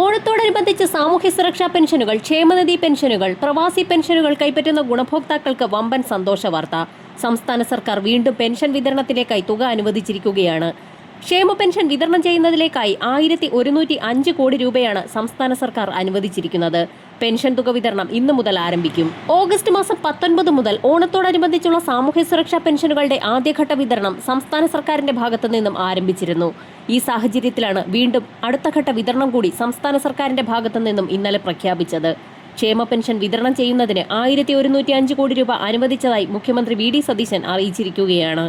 ഓണത്തോടനുബന്ധിച്ച് സാമൂഹ്യ സുരക്ഷാ പെൻഷനുകൾ, ക്ഷേമനിധി പെൻഷനുകൾ, പ്രവാസി പെൻഷനുകൾ കൈപ്പറ്റുന്ന ഗുണഭോക്താക്കൾക്ക് വമ്പൻ സന്തോഷ വാർത്ത. സംസ്ഥാന സർക്കാർ വീണ്ടും പെൻഷൻ വിതരണത്തിലേക്കായി തുക അനുവദിച്ചിരിക്കുകയാണ്. ക്ഷേമ പെൻഷൻ വിതരണം ചെയ്യുന്നതിലേക്കായി 1105 കോടി രൂപയാണ് സംസ്ഥാന സർക്കാർ അനുവദിച്ചിരിക്കുന്നത്. പെൻഷൻ തുക വിതരണം ഇന്നു മുതൽ ആരംഭിക്കും. ഓഗസ്റ്റ് മാസം 19 മുതൽ ഓണത്തോടനുബന്ധിച്ചുള്ള സാമൂഹ്യ സുരക്ഷാ പെൻഷനുകളുടെ ആദ്യഘട്ട വിതരണം സംസ്ഥാന സർക്കാരിന്റെ ഭാഗത്തു നിന്നും ആരംഭിച്ചിരുന്നു. ഈ സാഹചര്യത്തിലാണ് വീണ്ടും അടുത്തഘട്ട വിതരണം കൂടി സംസ്ഥാന സർക്കാരിന്റെ ഭാഗത്തു നിന്നും ഇന്നലെ പ്രഖ്യാപിച്ചത്. ക്ഷേമ പെൻഷൻ വിതരണം ചെയ്യുന്നതിന് 1105 കോടി രൂപ അനുവദിച്ചതായി മുഖ്യമന്ത്രി വി.ഡി. സതീശൻ അറിയിച്ചിരിക്കുകയാണ്.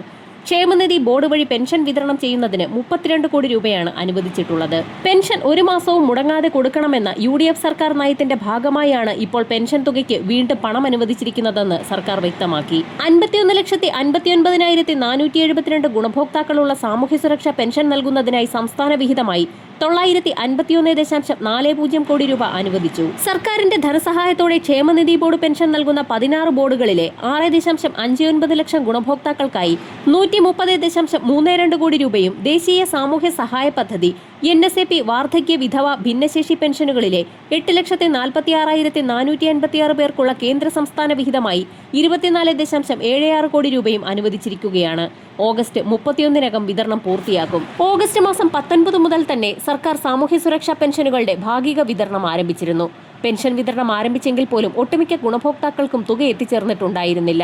ക്ഷേമനിധി ബോർഡ് വഴി പെൻഷൻ വിതരണം ചെയ്യുന്നതിന് 32 കോടി രൂപയാണ് അനുവദിച്ചിട്ടുള്ളത്. പെൻഷൻ ഒരു മാസവും മുടങ്ങാതെ കൊടുക്കണമെന്ന UDF സർക്കാർ നയത്തിന്റെ ഭാഗമായാണ് ഇപ്പോൾ പെൻഷൻ തുകയ്ക്ക് വീണ്ടും പണം അനുവദിച്ചിരിക്കുന്നതെന്ന് സർക്കാർ വ്യക്തമാക്കി. 51,59,472 ഗുണഭോക്താക്കളുള്ള സാമൂഹ്യ സുരക്ഷാ പെൻഷൻ നൽകുന്നതിനായി സംസ്ഥാന വിഹിതമായി 951.40 കോടി രൂപ അനുവദിച്ചു. സർക്കാരിന്റെ ധനസഹായത്തോടെ ക്ഷേമനിധി ബോർഡ് പെൻഷൻ നൽകുന്ന 16 ബോർഡുകളിലെ 6.59 ലക്ഷം ഗുണഭോക്താക്കൾക്കായി 130.32 കോടി രൂപയും ദേശീയ സാമൂഹ്യ സഹായ പദ്ധതി NSAP വാർദ്ധക്യ, വിധവ, ഭിന്നശേഷി പെൻഷനുകളിലെ 8,46,456 പേർക്കുള്ള കേന്ദ്ര സംസ്ഥാന വിഹിതമായി 24.76 കോടി രൂപയും അനുവദിച്ചിരിക്കുകയാണ്. ഓഗസ്റ്റ് 31-നകം വിതരണം പൂർത്തിയാക്കും. ഓഗസ്റ്റ് മാസം 19 മുതൽ തന്നെ സർക്കാർ സാമൂഹ്യ സുരക്ഷാ പെൻഷനുകളുടെ ഭാഗിക വിതരണം ആരംഭിച്ചിരുന്നു. പെൻഷൻ വിതരണം ആരംഭിച്ചെങ്കിൽ പോലും ഒട്ടുമിക്ക ഗുണഭോക്താക്കൾക്കും തുക എത്തിച്ചേർന്നിട്ടുണ്ടായിരുന്നില്ല.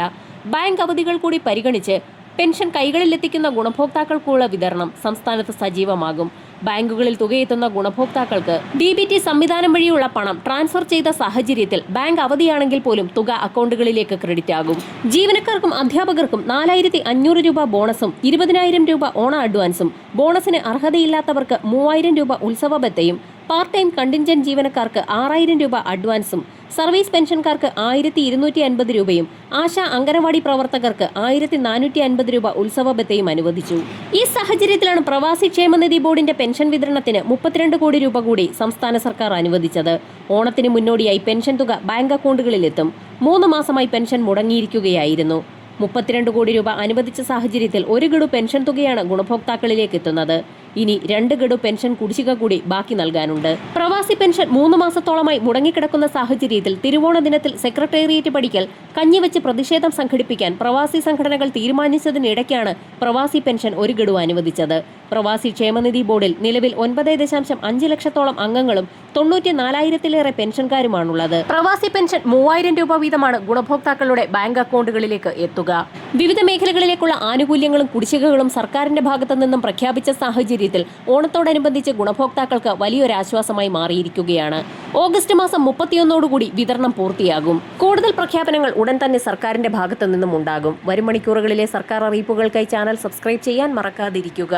ബാങ്ക് അവധികൾ കൂടി പരിഗണിച്ച് പെൻഷൻ കൈകളിലെത്തിക്കുന്ന ഗുണഭോക്താക്കൾക്കുള്ള വിതരണം സംസ്ഥാനത്ത് സജീവമാകും. ബാങ്കുകളിൽ തുകയെത്തുന്ന ഗുണഭോക്താക്കൾക്ക് DBT സംവിധാനം വഴിയുള്ള പണം ട്രാൻസ്ഫർ ചെയ്ത സാഹചര്യത്തിൽ ബാങ്ക് അവധിയാണെങ്കിൽ പോലും തുക അക്കൗണ്ടുകളിലേക്ക് ക്രെഡിറ്റ് ആകും. ജീവനക്കാർക്കും അധ്യാപകർക്കും 4,500 രൂപ ബോണസും 20,000 രൂപ ഓണ അഡ്വാൻസും, ബോണസിന് അർഹതയില്ലാത്തവർക്ക് 3,000 രൂപ ഉത്സവ ബത്തയും, പാർട്ട് ടൈം കണ്ടിൻജന്റ് ജീവനക്കാർക്ക് 6,000 രൂപ അഡ്വാൻസും, സർവീസ് പെൻഷൻകാർക്ക് 1,250 രൂപയും, ആശാ അംഗനവാടി പ്രവർത്തകർക്ക് 1,450 രൂപ ഉത്സവ ബത്തയും അനുവദിച്ചു. ഈ സാഹചര്യത്തിലാണ് പ്രവാസി ക്ഷേമനിധി ബോർഡിന്റെ പെൻഷൻ വിതരണത്തിന് 32 കോടി രൂപ കൂടി സംസ്ഥാന സർക്കാർ അനുവദിച്ചത്. ഓണത്തിന് മുന്നോടിയായി പെൻഷൻ തുക ബാങ്ക് അക്കൗണ്ടുകളിലെത്തും. 3 മാസമായി പെൻഷൻ മുടങ്ങിയിരിക്കുകയായിരുന്നു. 32 കോടി രൂപ അനുവദിച്ച സാഹചര്യത്തിൽ 1 ഗഡു പെൻഷൻ തുകയാണ് ഗുണഭോക്താക്കളിലേക്ക് എത്തുന്നത്. ഇനി 2 ഗഡു പെൻഷൻ കുടിശ്ശിക കൂടി ബാക്കി നൽകാനുണ്ട്. പ്രവാസി പെൻഷൻ 3 മാസത്തോളമായി മുടങ്ങിക്കിടക്കുന്ന സാഹചര്യത്തിൽ തിരുവോണ ദിനത്തിൽ സെക്രട്ടേറിയറ്റ് പടിക്കൽ കഞ്ഞിവെച്ച് പ്രതിഷേധം സംഘടിപ്പിക്കാൻ പ്രവാസി സംഘടനകൾ തീരുമാനിച്ചതിനിടയ്ക്കാണ് പ്രവാസി പെൻഷൻ 1 ഗഡു അനുവദിച്ചത്. പ്രവാസി ക്ഷേമനിധി ബോർഡിൽ നിലവിൽ 9.5 ലക്ഷത്തോളം അംഗങ്ങളും 94,000-ലേറെ പെൻഷൻകാരുമാണുള്ളത്. പ്രവാസി പെൻഷൻ 3,000 രൂപ വീതമാണ് ഗുണഭോക്താക്കളുടെ ബാങ്ക് അക്കൗണ്ടുകളിലേക്ക് എത്തുക. വിവിധ മേഖലകളിലേക്കുള്ള ആനുകൂല്യങ്ങളും കുടിശ്ശികകളും സർക്കാരിന്റെ ഭാഗത്തു നിന്നും പ്രഖ്യാപിച്ച സാഹചര്യത്തിൽ ഓണത്തോടനുബന്ധിച്ച് ഗുണഭോക്താക്കൾക്ക് വലിയൊരു ആശ്വാസമായി മാറിയിരിക്കുകയാണ്. ഓഗസ്റ്റ് മാസം 31 വിതരണം പൂർത്തിയാകും. കൂടുതൽ പ്രഖ്യാപനങ്ങൾ ഉടൻ തന്നെ സർക്കാരിന്റെ ഭാഗത്തു നിന്നും ഉണ്ടാകും. വരും മണിക്കൂറുകളിലെ സർക്കാർ അറിയിപ്പുകൾക്കായി ചാനൽ സബ്സ്ക്രൈബ് ചെയ്യാൻ മറക്കാതിരിക്കുക.